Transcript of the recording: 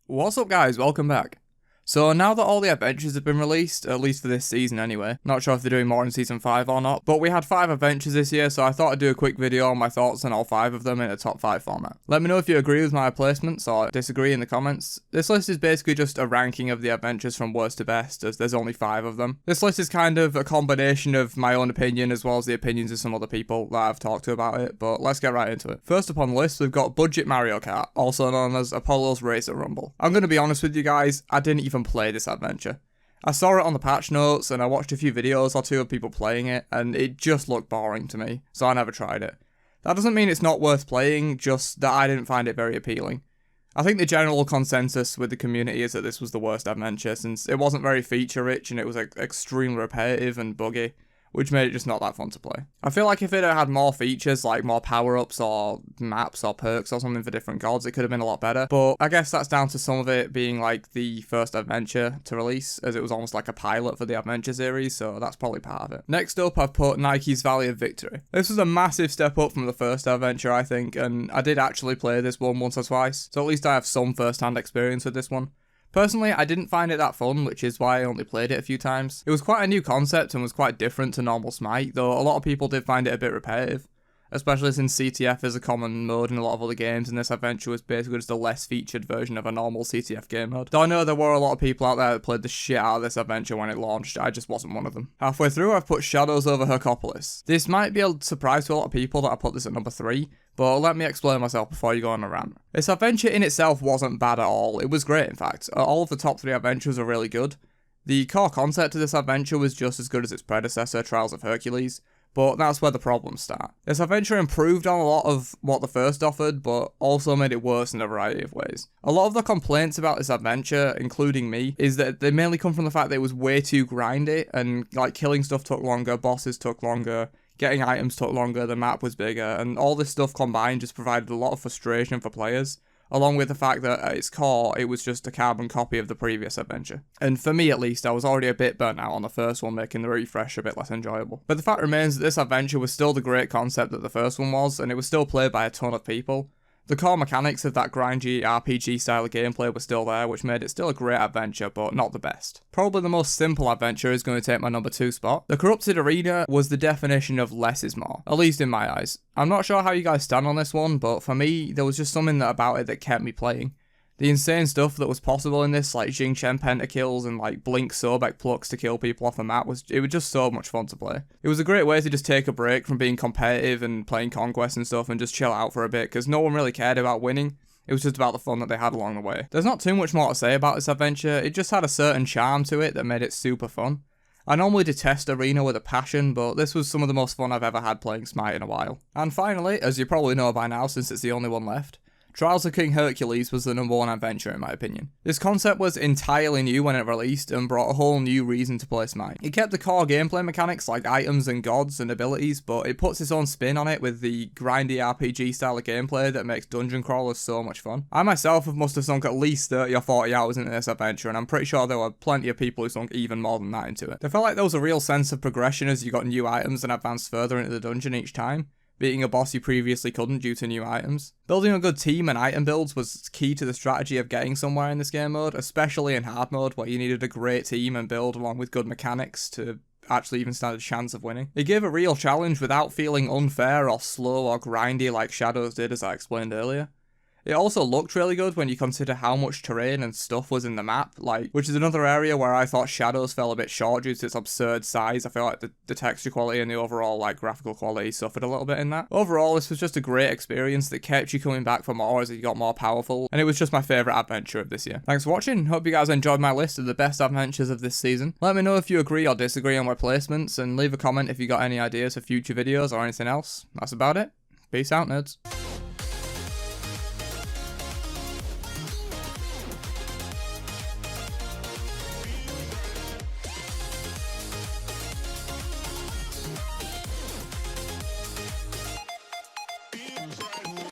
What's up guys, welcome back. So now that all the adventures have been released, at least for this season anyway, not sure if they're doing more in season 5 or not, but we had 5 adventures this year, so I thought I'd do a quick video on my thoughts on all 5 of them in a top 5 format. Let me know if you agree with my placements or disagree in the comments. This list is basically just a ranking of the adventures from worst to best, as there's only 5 of them. This list is kind of a combination of my own opinion as well as the opinions of some other people that I've talked to about it, but let's get right into it. First up on the list, we've got Budget Mario Kart, also known as Apollo's Racer Rumble. I'm going to be honest with you guys, I didn't even play this adventure. I saw it on the patch notes and I watched a few videos or 2 of people playing it and it just looked boring to me, so I never tried it. That doesn't mean it's not worth playing, just that I didn't find it very appealing. I think the general consensus with the community is that this was the worst adventure since it wasn't very feature rich and it was extremely repetitive and buggy, which made it just not that fun to play. I feel like if it had more features, like more power-ups or maps or perks or something for different gods, it could have been a lot better. But I guess that's down to some of it being like the first adventure to release, as it was almost like a pilot for the adventure series, so that's probably part of it. Next up, I've put Nike's Valley of Victory. This was a massive step up from the first adventure, I think, and I did actually play this one once or twice, so at least I have some first-hand experience with this one. Personally, I didn't find it that fun, which is why I only played it a few times. It was quite a new concept and was quite different to normal Smite, though a lot of people did find it a bit repetitive, especially since CTF is a common mode in a lot of other games, and this adventure was basically just a less featured version of a normal CTF game mode. Though I know there were a lot of people out there that played the shit out of this adventure when it launched, I just wasn't one of them. Halfway through, I've put Shadows over Hercopolis. This might be a surprise to a lot of people that I put this at number 3, but let me explain myself before you go on a rant. This adventure in itself wasn't bad at all, it was great in fact. All of the top 3 adventures are really good. The core concept of this adventure was just as good as its predecessor, Trials of Hercules, but that's where the problems start. This adventure improved on a lot of what the first offered, but also made it worse in a variety of ways. A lot of the complaints about this adventure, including me, is that they mainly come from the fact that it was way too grindy, and like killing stuff took longer, bosses took longer, getting items took longer, the map was bigger, and all this stuff combined just provided a lot of frustration for players, along with the fact that at its core, it was just a carbon copy of the previous adventure. And for me at least, I was already a bit burnt out on the first one, making the refresh a bit less enjoyable. But the fact remains that this adventure was still the great concept that the first one was, and it was still played by a ton of people. The core mechanics of that grindy RPG style of gameplay were still there, which made it still a great adventure, but not the best. Probably the most simple adventure is going to take my number 2 spot. The Corrupted Arena was the definition of less is more, at least in my eyes. I'm not sure how you guys stand on this one, but for me, there was just something about it that kept me playing. The insane stuff that was possible in this, like Jing Chen pentakills and like Blink Sobek plucks to kill people off the map, was just so much fun to play. It was a great way to just take a break from being competitive and playing Conquest and stuff and just chill out for a bit, because no one really cared about winning. It was just about the fun that they had along the way. There's not too much more to say about this adventure, it just had a certain charm to it that made it super fun. I normally detest Arena with a passion, but this was some of the most fun I've ever had playing Smite in a while. And finally, as you probably know by now since it's the only one left, Trials of King Hercules was the number 1 adventure in my opinion. This concept was entirely new when it released and brought a whole new reason to play Smite. It kept the core gameplay mechanics like items and gods and abilities, but it puts its own spin on it with the grindy RPG style of gameplay that makes dungeon crawlers so much fun. I myself must have sunk at least 30 or 40 hours into this adventure, and I'm pretty sure there were plenty of people who sunk even more than that into it. I felt like there was a real sense of progression as you got new items and advanced further into the dungeon each time, beating a boss you previously couldn't due to new items. Building a good team and item builds was key to the strategy of getting somewhere in this game mode, especially in hard mode where you needed a great team and build along with good mechanics to actually even stand a chance of winning. It gave a real challenge without feeling unfair or slow or grindy like Shadows did, as I explained earlier. It also looked really good when you consider how much terrain and stuff was in the map, which is another area where I thought Shadows fell a bit short due to its absurd size. I feel like the texture quality and the overall graphical quality suffered a little bit in that. Overall, this was just a great experience that kept you coming back for more as you got more powerful, and it was just my favourite adventure of this year. Thanks for watching, hope you guys enjoyed my list of the best adventures of this season. Let me know if you agree or disagree on my placements, and leave a comment if you got any ideas for future videos or anything else. That's about it. Peace out, nerds.